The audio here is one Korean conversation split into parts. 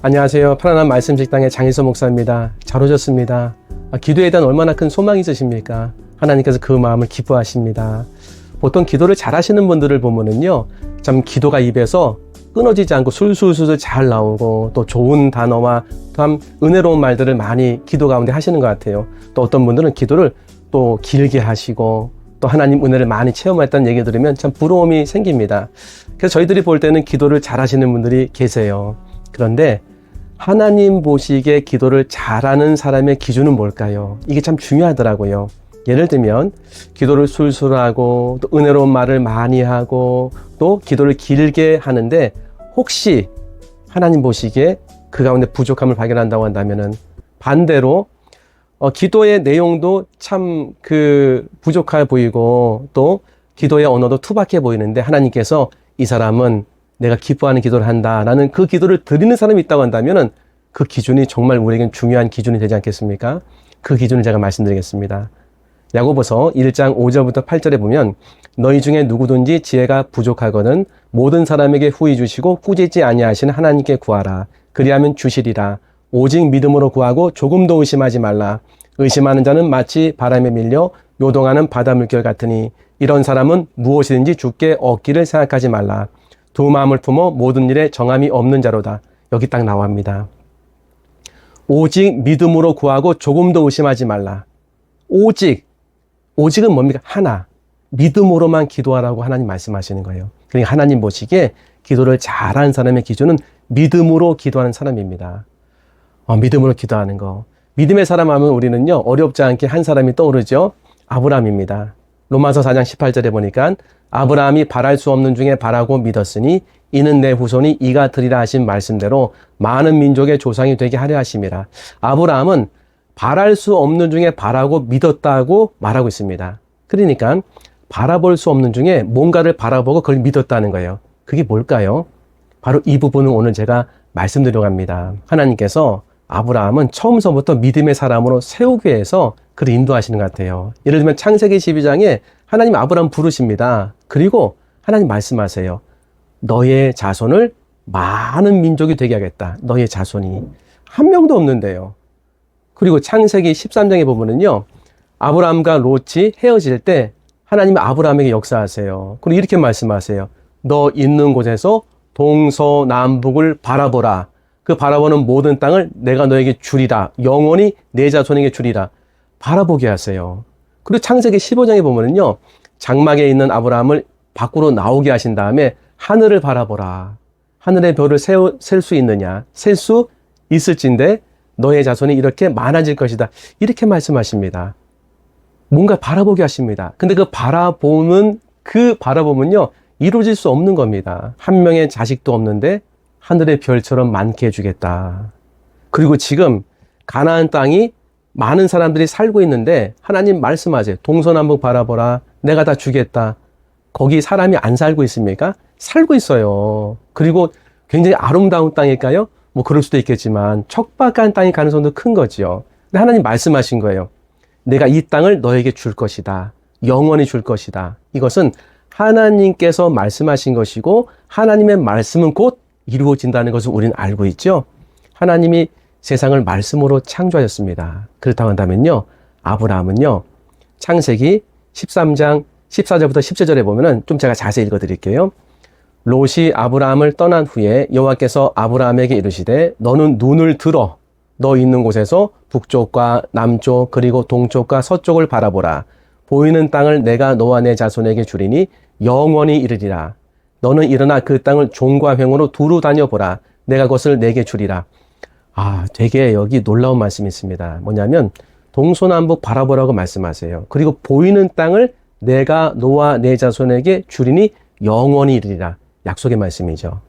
안녕하세요. 편안한 말씀 식당의 장희서 목사입니다. 잘 오셨습니다. 기도에 대한 얼마나 큰 소망이 있으십니까? 하나님께서 그 마음을 기뻐하십니다. 보통 기도를 잘 하시는 분들을 보면은요, 참 기도가 입에서 끊어지지 않고 술술술 잘 나오고 또 좋은 단어와 참 은혜로운 말들을 많이 기도 가운데 하시는 것 같아요. 또 어떤 분들은 기도를 또 길게 하시고 또 하나님 은혜를 많이 체험했다는 얘기 들으면 참 부러움이 생깁니다. 그래서 저희들이 볼 때는 기도를 잘 하시는 분들이 계세요. 그런데 하나님 보시기에 기도를 잘하는 사람의 기준은 뭘까요? 이게 참 중요하더라고요. 예를 들면 기도를 술술하고 또 은혜로운 말을 많이 하고 또 기도를 길게 하는데 혹시 하나님 보시기에 그 가운데 부족함을 발견한다고 한다면은 반대로 기도의 내용도 참 부족해 보이고 또 기도의 언어도 투박해 보이는데 하나님께서 이 사람은 내가 기뻐하는 기도를 한다라는 그 기도를 드리는 사람이 있다고 한다면은 그 기준이 정말 우리에겐 중요한 기준이 되지 않겠습니까? 그 기준을 제가 말씀드리겠습니다. 야고보서 1장 5절부터 8절에 보면 너희 중에 누구든지 지혜가 부족하거든 모든 사람에게 후히 주시고 꾸짖지 아니하시는 하나님께 구하라. 그리하면 주시리라. 오직 믿음으로 구하고 조금도 의심하지 말라. 의심하는 자는 마치 바람에 밀려 요동하는 바다 물결 같으니 이런 사람은 무엇이든지 주께 얻기를 생각하지 말라. 두 마음을 품어 모든 일에 정함이 없는 자로다. 여기 딱 나옵니다. 오직 믿음으로 구하고 조금도 의심하지 말라. 오직은 뭡니까? 하나. 믿음으로만 기도하라고 하나님 말씀하시는 거예요. 그러니까 하나님 보시기에 기도를 잘하는 사람의 기준은 믿음으로 기도하는 사람입니다. 믿음으로 기도하는 거. 믿음의 사람 하면 우리는요, 어렵지 않게 한 사람이 떠오르죠? 아브라함입니다. 로마서 4장 18절에 보니까 아브라함이 바랄 수 없는 중에 바라고 믿었으니 이는 내 후손이 이가 되리라 하신 말씀대로 많은 민족의 조상이 되게 하려 하심이라. 아브라함은 바랄 수 없는 중에 바라고 믿었다고 말하고 있습니다. 그러니까 바라볼 수 없는 중에 뭔가를 바라보고 그걸 믿었다는 거예요. 그게 뭘까요? 바로 이 부분을 오늘 제가 말씀드리려고 합니다. 하나님께서 아브라함은 처음서부터 믿음의 사람으로 세우기 위해서 그를 인도하시는 것 같아요. 예를 들면 창세기 12장에 하나님 아브라함 부르십니다. 그리고 하나님 말씀하세요. 너의 자손을 많은 민족이 되게 하겠다. 너의 자손이. 한 명도 없는데요. 그리고 창세기 13장에 보면은요. 아브라함과 롯이 헤어질 때 하나님이 아브라함에게 역사하세요. 그리고 이렇게 말씀하세요. 너 있는 곳에서 동서남북을 바라보라. 그 바라보는 모든 땅을 내가 너에게 주리라. 영원히 내 자손에게 주리라. 바라보게 하세요. 그리고 창세기 15장에 보면은요. 장막에 있는 아브라함을 밖으로 나오게 하신 다음에 하늘을 바라보라. 하늘의 별을 셀 수 있느냐? 셀 수 있을진데 너의 자손이 이렇게 많아질 것이다. 이렇게 말씀하십니다. 뭔가 바라보게 하십니다. 근데 그 바라보면요. 이루어질 수 없는 겁니다. 한 명의 자식도 없는데 하늘의 별처럼 많게 해주겠다. 그리고 지금 가나안 땅이 많은 사람들이 살고 있는데 하나님 말씀하세요. 동서남북 바라보라. 내가 다 주겠다. 거기 사람이 안 살고 있습니까? 살고 있어요. 그리고 굉장히 아름다운 땅일까요? 뭐 그럴 수도 있겠지만 척박한 땅이 가능성도 큰 거죠. 근데 하나님 말씀하신 거예요. 내가 이 땅을 너에게 줄 것이다. 영원히 줄 것이다. 이것은 하나님께서 말씀하신 것이고 하나님의 말씀은 곧 이루어진다는 것을 우리는 알고 있죠. 하나님이 세상을 말씀으로 창조하셨습니다. 그렇다고 한다면요. 아브라함은요. 창세기 13장 14절부터 17절에 보면은 좀 제가 자세히 읽어드릴게요. 롯이 아브라함을 떠난 후에 여호와께서 아브라함에게 이르시되 너는 눈을 들어 너 있는 곳에서 북쪽과 남쪽 그리고 동쪽과 서쪽을 바라보라. 보이는 땅을 내가 너와 내 자손에게 주리니 영원히 이르리라. 너는 일어나 그 땅을 종과 횡으로 두루 다녀보라. 내가 그것을 내게 주리라. 되게 여기 놀라운 말씀이 있습니다. 뭐냐면 동서남북 바라보라고 말씀하세요. 그리고 보이는 땅을 내가 너와 내 자손에게 주리니 영원히 이르리라. 약속의 말씀이죠.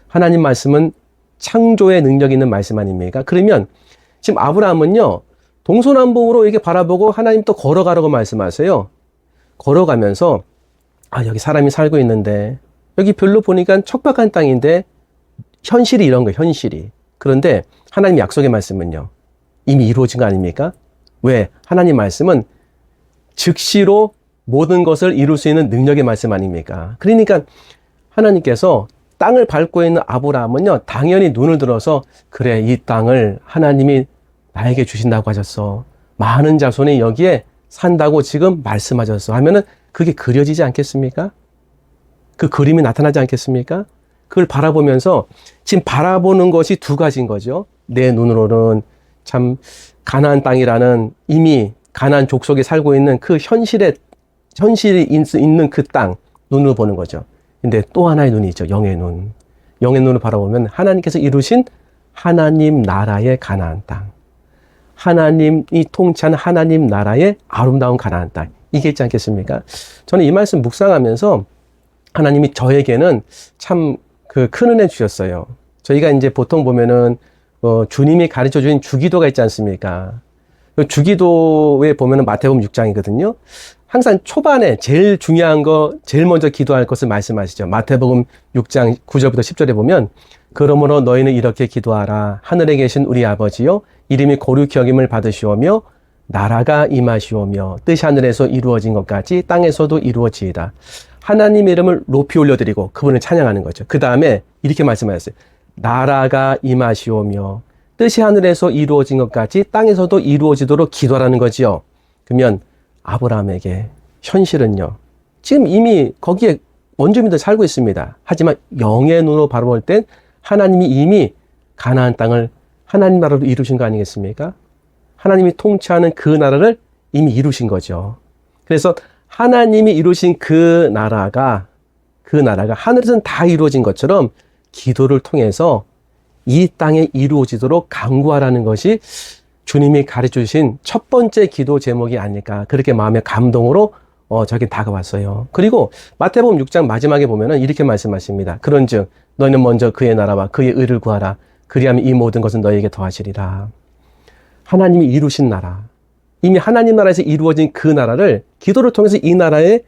하나님 말씀은 창조의 능력 있는 말씀 아닙니까? 그러면 지금 아브라함은요. 동서남북으로 이렇게 바라보고 하나님 또 걸어가라고 말씀하세요. 걸어가면서 여기 사람이 살고 있는데 여기 별로 보니까 척박한 땅인데 현실이 이런 거예요. 현실이. 그런데 하나님 약속의 말씀은요. 이미 이루어진 거 아닙니까? 왜? 하나님 말씀은 즉시로 모든 것을 이룰 수 있는 능력의 말씀 아닙니까? 그러니까 하나님께서 땅을 밟고 있는 아브라함은요, 당연히 눈을 들어서 그래, 이 땅을 하나님이 나에게 주신다고 하셨어. 많은 자손이 여기에 산다고 지금 말씀하셨어. 하면은 그게 그려지지 않겠습니까? 그 그림이 나타나지 않겠습니까? 그걸 바라보면서 지금 바라보는 것이 두 가지인 거죠. 내 눈으로는 참 가나안 땅이라는 이미 가나안 족속에 살고 있는 그 현실이 있는 그 땅, 눈으로 보는 거죠. 근데 또 하나의 눈이 있죠. 영의 눈. 영의 눈을 바라보면 하나님께서 이루신 하나님 나라의 가나안 땅. 하나님이 통치하는 하나님 나라의 아름다운 가나안 땅. 이게 있지 않겠습니까? 저는 이 말씀 묵상하면서 하나님이 저에게는 참 그 큰 은혜 주셨어요. 저희가 이제 보통 보면은 주님이 가르쳐 주신 주기도가 있지 않습니까? 주기도에 보면은 마태복음 6장이거든요. 항상 초반에 제일 중요한 거, 제일 먼저 기도할 것을 말씀하시죠. 마태복음 6장 9절부터 10절에 보면, 그러므로 너희는 이렇게 기도하라. 하늘에 계신 우리 아버지요, 이름이 거룩히 여김을 받으시오며 나라가 임하시오며 뜻이 하늘에서 이루어진 것 같이 땅에서도 이루어지이다. 하나님의 이름을 높이 올려드리고 그분을 찬양하는 거죠. 그 다음에 이렇게 말씀하셨어요. 나라가 임하시오며 뜻이 하늘에서 이루어진 것 같이 땅에서도 이루어지도록 기도하라는 거지요. 그러면 아브라함에게 현실은요, 지금 이미 거기에 원주민들 살고 있습니다. 하지만 영의 눈으로 바라볼 땐 하나님이 이미 가나안 땅을 하나님 나라로 이루신 거 아니겠습니까? 하나님이 통치하는 그 나라를 이미 이루신 거죠. 그래서 하나님이 이루신 그 나라가 하늘에서는 다 이루어진 것처럼 기도를 통해서 이 땅에 이루어지도록 간구하라는 것이 주님이 가르쳐 주신 첫 번째 기도 제목이 아닐까, 그렇게 마음의 감동으로 저에게 다가왔어요. 그리고 마태복음 6장 마지막에 보면은 이렇게 말씀하십니다. 그런즉 너희는 먼저 그의 나라와 그의 의를 구하라. 그리하면 이 모든 것은 너희에게 더하시리라. 하나님이 이루신 나라, 이미 하나님 나라에서 이루어진 그 나라를 기도를 통해서 이 나라의,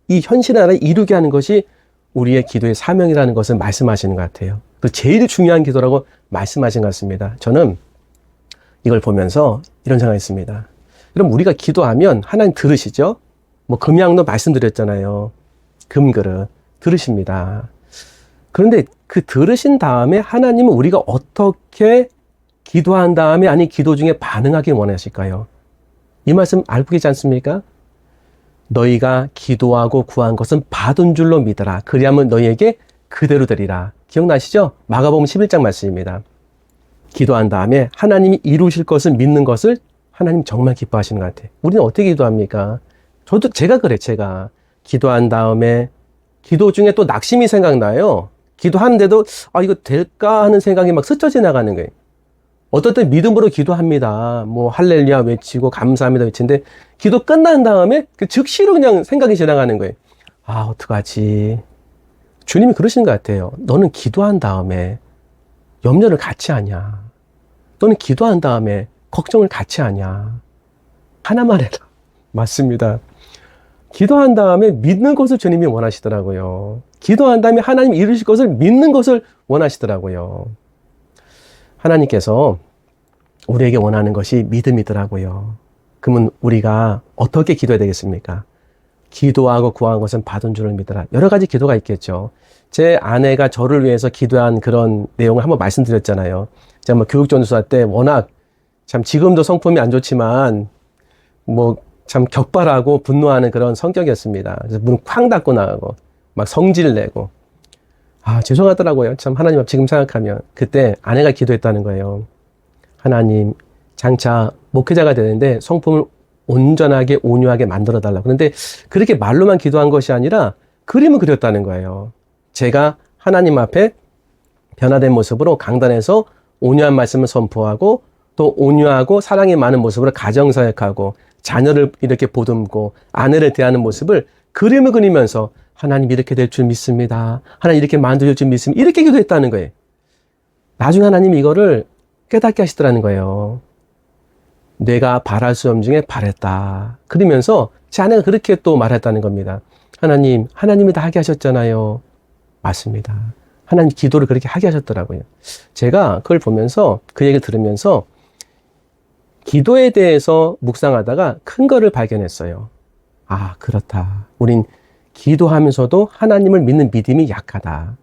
이 현실의 나라를 이루게 하는 것이 우리의 기도의 사명이라는 것을 말씀하시는 것 같아요. 그 제일 중요한 기도라고 말씀하신 것 같습니다. 저는 이걸 보면서 이런 생각이 있습니다. 여러분, 우리가 기도하면 하나님 들으시죠? 뭐 금양도 말씀드렸잖아요. 금그릇 들으십니다. 그런데 그 들으신 다음에 하나님은 우리가 어떻게 기도한 다음에, 아니 기도 중에 반응하길 원하실까요? 이 말씀 알고 계시지 않습니까? 너희가 기도하고 구한 것은 받은 줄로 믿어라. 그리하면 너희에게 그대로 되리라. 기억나시죠? 마가복음 11장 말씀입니다. 기도한 다음에 하나님이 이루실 것을 믿는 것을 하나님 정말 기뻐하시는 것 같아요. 우리는 어떻게 기도합니까? 제가 그래, 제가. 기도한 다음에 기도 중에 또 낙심이 생각나요. 기도하는데도 이거 될까 하는 생각이 막 스쳐 지나가는 거예요. 어떨 때 믿음으로 기도합니다. 뭐 할렐루야 외치고 감사합니다 외치는데 기도 끝난 다음에 즉시로 그냥 생각이 지나가는 거예요. 어떡하지? 주님이 그러시는 것 같아요. 너는 기도한 다음에 염려를 같이 하냐? 너는 기도한 다음에 걱정을 같이 하냐? 하나만 해라. 맞습니다. 기도한 다음에 믿는 것을 주님이 원하시더라고요. 기도한 다음에 하나님이 이루실 것을 믿는 것을 원하시더라고요. 하나님께서 우리에게 원하는 것이 믿음이더라고요. 그러면 우리가 어떻게 기도해야 되겠습니까? 기도하고 구한 것은 받은 줄을 믿어라. 여러 가지 기도가 있겠죠. 제 아내가 저를 위해서 기도한 그런 내용을 한번 말씀드렸잖아요. 제가 뭐 교육전도사 때 워낙 참 지금도 성품이 안 좋지만 뭐 참 격발하고 분노하는 그런 성격이었습니다. 그래서 문 쾅 닫고 나가고 막 성질 내고 죄송하더라고요. 참 하나님 앞 지금 생각하면 그때 아내가 기도했다는 거예요. 하나님, 장차 목회자가 되는데 성품을 온전하게 온유하게 만들어 달라고. 그런데 그렇게 말로만 기도한 것이 아니라 그림을 그렸다는 거예요. 제가 하나님 앞에 변화된 모습으로 강단에서 온유한 말씀을 선포하고 또 온유하고 사랑이 많은 모습으로 가정사역하고 자녀를 이렇게 보듬고 아내를 대하는 모습을 그림을 그리면서 하나님 이렇게 될 줄 믿습니다. 하나님 이렇게 만들 줄 믿습니다. 이렇게 기도했다는 거예요. 나중에 하나님이 이거를 깨닫게 하시더라는 거예요. 내가 바랄 수 없는 중에 바랬다. 그러면서 제 아내가 그렇게 또 말했다는 겁니다. 하나님이 다 하게 하셨잖아요. 맞습니다. 하나님 기도를 그렇게 하게 하셨더라고요. 제가 그걸 보면서 그 얘기를 들으면서 기도에 대해서 묵상하다가 큰 거를 발견했어요. 그렇다. 우린 기도하면서도 하나님을 믿는 믿음이 약하다.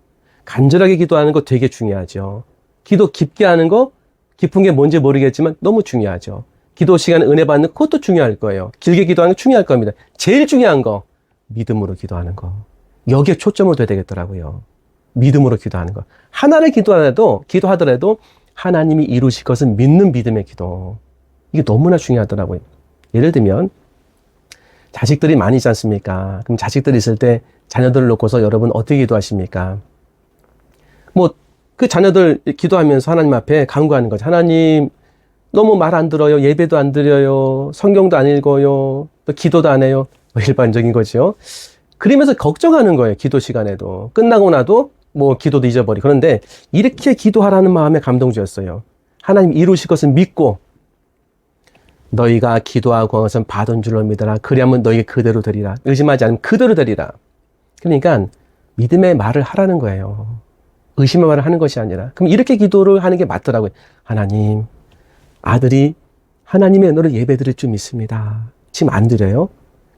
간절하게 기도하는 거 되게 중요하죠. 기도 깊게 하는 거, 깊은 게 뭔지 모르겠지만 너무 중요하죠. 기도 시간에 은혜 받는 그것도 중요할 거예요. 길게 기도하는 게 중요할 겁니다. 제일 중요한 거, 믿음으로 기도하는 거. 여기에 초점을 둬야 되겠더라고요. 믿음으로 기도하는 거. 하나를 기도하더라도 하나님이 이루실 것은 믿는 믿음의 기도. 이게 너무나 중요하더라고요. 예를 들면 자식들이 많이 있지 않습니까? 그럼 자식들이 있을 때 자녀들을 놓고서 여러분 어떻게 기도하십니까? 뭐 그 자녀들 기도하면서 하나님 앞에 간구하는 거죠. 하나님 너무 말 안 들어요. 예배도 안 드려요. 성경도 안 읽어요. 또 기도도 안 해요. 뭐 일반적인 거죠. 그러면서 걱정하는 거예요. 기도 시간에도. 끝나고 나도 뭐 기도도 잊어버리고. 그런데 이렇게 기도하라는 마음에 감동 주었어요. 하나님 이루실 것을 믿고 너희가 기도하고 것은 받은 줄로 믿어라. 그리하면 너희에게 그대로 되리라. 의심하지 않으면 그대로 되리라. 그러니까 믿음의 말을 하라는 거예요. 의심의 말을 하는 것이 아니라. 그럼 이렇게 기도를 하는 게 맞더라고요. 하나님, 아들이 하나님의 은혜로 예배 드릴 줄 믿습니다. 지금 안 드려요?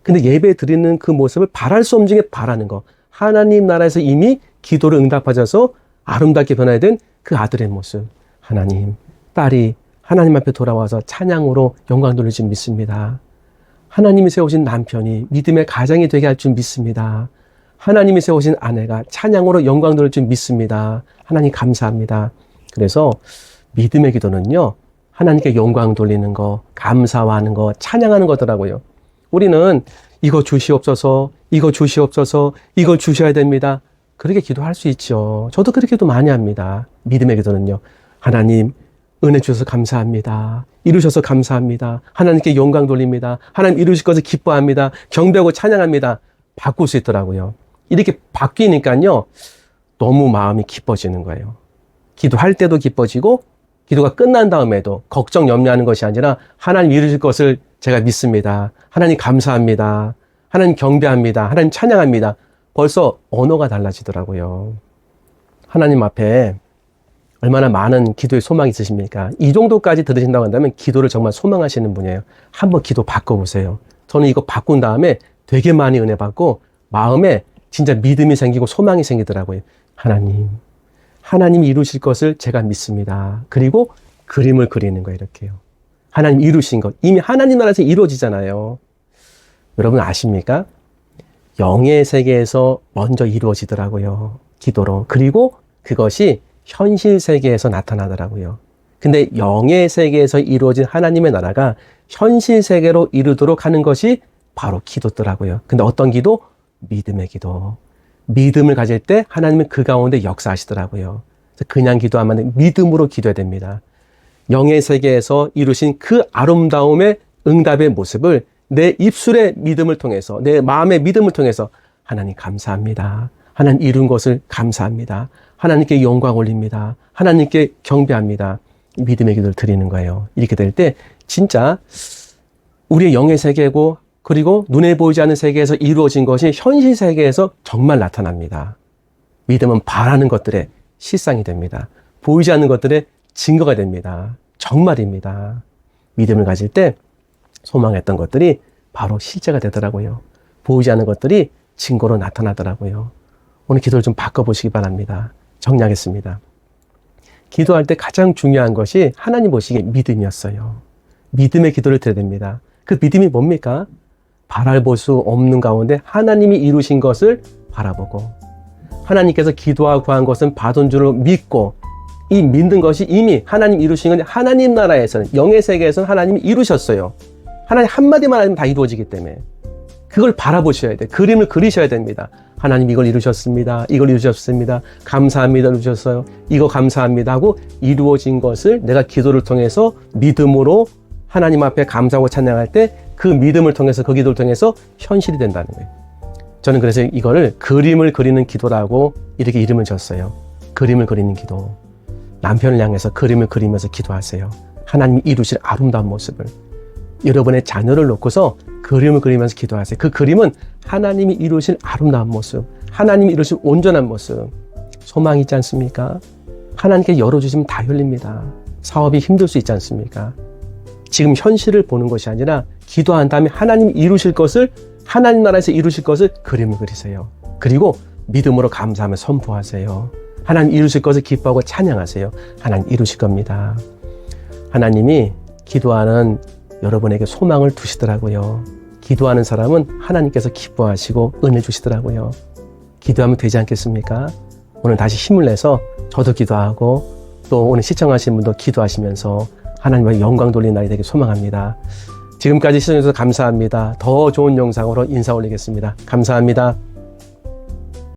근데 예배 드리는 그 모습을 바랄 수 없는 중에 바라는 거. 하나님 나라에서 이미 기도를 응답하셔서 아름답게 변화된 그 아들의 모습. 하나님, 딸이 하나님 앞에 돌아와서 찬양으로 영광 돌릴 줄 믿습니다. 하나님이 세우신 남편이 믿음의 가장이 되게 할 줄 믿습니다. 하나님이 세우신 아내가 찬양으로 영광 돌릴 줄 믿습니다. 하나님 감사합니다. 그래서 믿음의 기도는요, 하나님께 영광 돌리는 거, 감사하는 거, 찬양하는 거더라고요. 우리는 이거 주시옵소서, 이거 주시옵소서, 이거 주셔야 됩니다. 그렇게 기도할 수 있죠. 저도 그렇게 기도 많이 합니다. 믿음의 기도는요. 하나님, 은혜 주셔서 감사합니다. 이루셔서 감사합니다. 하나님께 영광 돌립니다. 하나님 이루실 것을 기뻐합니다. 경배하고 찬양합니다. 바꿀 수 있더라고요. 이렇게 바뀌니까요, 너무 마음이 기뻐지는 거예요. 기도할 때도 기뻐지고, 기도가 끝난 다음에도 걱정, 염려하는 것이 아니라 하나님 이루실 것을 제가 믿습니다. 하나님 감사합니다. 하나님 경배합니다. 하나님 찬양합니다. 벌써 언어가 달라지더라고요. 하나님 앞에 얼마나 많은 기도의 소망이 있으십니까? 이 정도까지 들으신다고 한다면 기도를 정말 소망하시는 분이에요. 한번 기도 바꿔보세요. 저는 이거 바꾼 다음에 되게 많이 은혜 받고 마음에 진짜 믿음이 생기고 소망이 생기더라고요. 하나님이 이루실 것을 제가 믿습니다. 그리고 그림을 그리는 거예요. 이렇게요. 하나님 이루신 것. 이미 하나님 나라에서 이루어지잖아요. 여러분 아십니까? 영의 세계에서 먼저 이루어지더라고요. 기도로. 그리고 그것이 현실 세계에서 나타나더라고요. 근데 영의 세계에서 이루어진 하나님의 나라가 현실 세계로 이루도록 하는 것이 바로 기도더라고요. 근데 어떤 기도? 믿음의 기도. 믿음을 가질 때 하나님은 그 가운데 역사하시더라고요. 그래서 그냥 기도하면 안 돼. 믿음으로 기도해야 됩니다. 영의 세계에서 이루신 그 아름다움의 응답의 모습을 내 입술의 믿음을 통해서, 내 마음의 믿음을 통해서 하나님 감사합니다. 하나님 이룬 것을 감사합니다. 하나님께 영광 올립니다. 하나님께 경배합니다. 믿음의 기도를 드리는 거예요. 이렇게 될 때 진짜 우리의 영의 세계고 그리고 눈에 보이지 않는 세계에서 이루어진 것이 현실 세계에서 정말 나타납니다. 믿음은 바라는 것들의 실상이 됩니다. 보이지 않는 것들의 증거가 됩니다. 정말입니다. 믿음을 가질 때 소망했던 것들이 바로 실제가 되더라고요. 보이지 않는 것들이 증거로 나타나더라고요. 오늘 기도를 좀 바꿔보시기 바랍니다. 정리하겠습니다. 기도할 때 가장 중요한 것이 하나님 보시기에 믿음이었어요. 믿음의 기도를 드려야 됩니다. 그 믿음이 뭡니까? 바라볼 수 없는 가운데 하나님이 이루신 것을 바라보고 하나님께서 기도하고 구한 것은 받은 줄로 믿고 이 믿는 것이 이미 하나님 이루신 건데 하나님 나라에서는 영의 세계에서는 하나님이 이루셨어요. 하나님 한마디만 하면 다 이루어지기 때문에 그걸 바라보셔야 돼요. 그림을 그리셔야 됩니다. 하나님 이걸 이루셨습니다. 이걸 이루셨습니다. 감사합니다. 이루셨어요. 이거 감사합니다 하고 이루어진 것을 내가 기도를 통해서 믿음으로 하나님 앞에 감사하고 찬양할 때 그 믿음을 통해서 그 기도를 통해서 현실이 된다는 거예요. 저는 그래서 이거를 그림을 그리는 기도라고 이렇게 이름을 줬어요. 그림을 그리는 기도. 남편을 향해서 그림을 그리면서 기도하세요. 하나님이 이루실 아름다운 모습을. 여러분의 자녀를 놓고서 그림을 그리면서 기도하세요. 그 그림은 하나님이 이루실 아름다운 모습, 하나님이 이루실 온전한 모습. 소망이 있지 않습니까? 하나님께 열어주시면 다 열립니다. 사업이 힘들 수 있지 않습니까? 지금 현실을 보는 것이 아니라 기도한 다음에 하나님이 이루실 것을, 하나님 나라에서 이루실 것을 그림을 그리세요. 그리고 믿음으로 감사하며 선포하세요. 하나님 이루실 것을 기뻐하고 찬양하세요. 하나님 이루실 겁니다. 하나님이 기도하는 여러분에게 소망을 두시더라고요. 기도하는 사람은 하나님께서 기뻐하시고 은혜 주시더라고요. 기도하면 되지 않겠습니까? 오늘 다시 힘을 내서 저도 기도하고 또 오늘 시청하신 분도 기도하시면서 하나님의 영광 돌리는 날이 되길 소망합니다. 지금까지 시청해주셔서 감사합니다. 더 좋은 영상으로 인사 올리겠습니다. 감사합니다.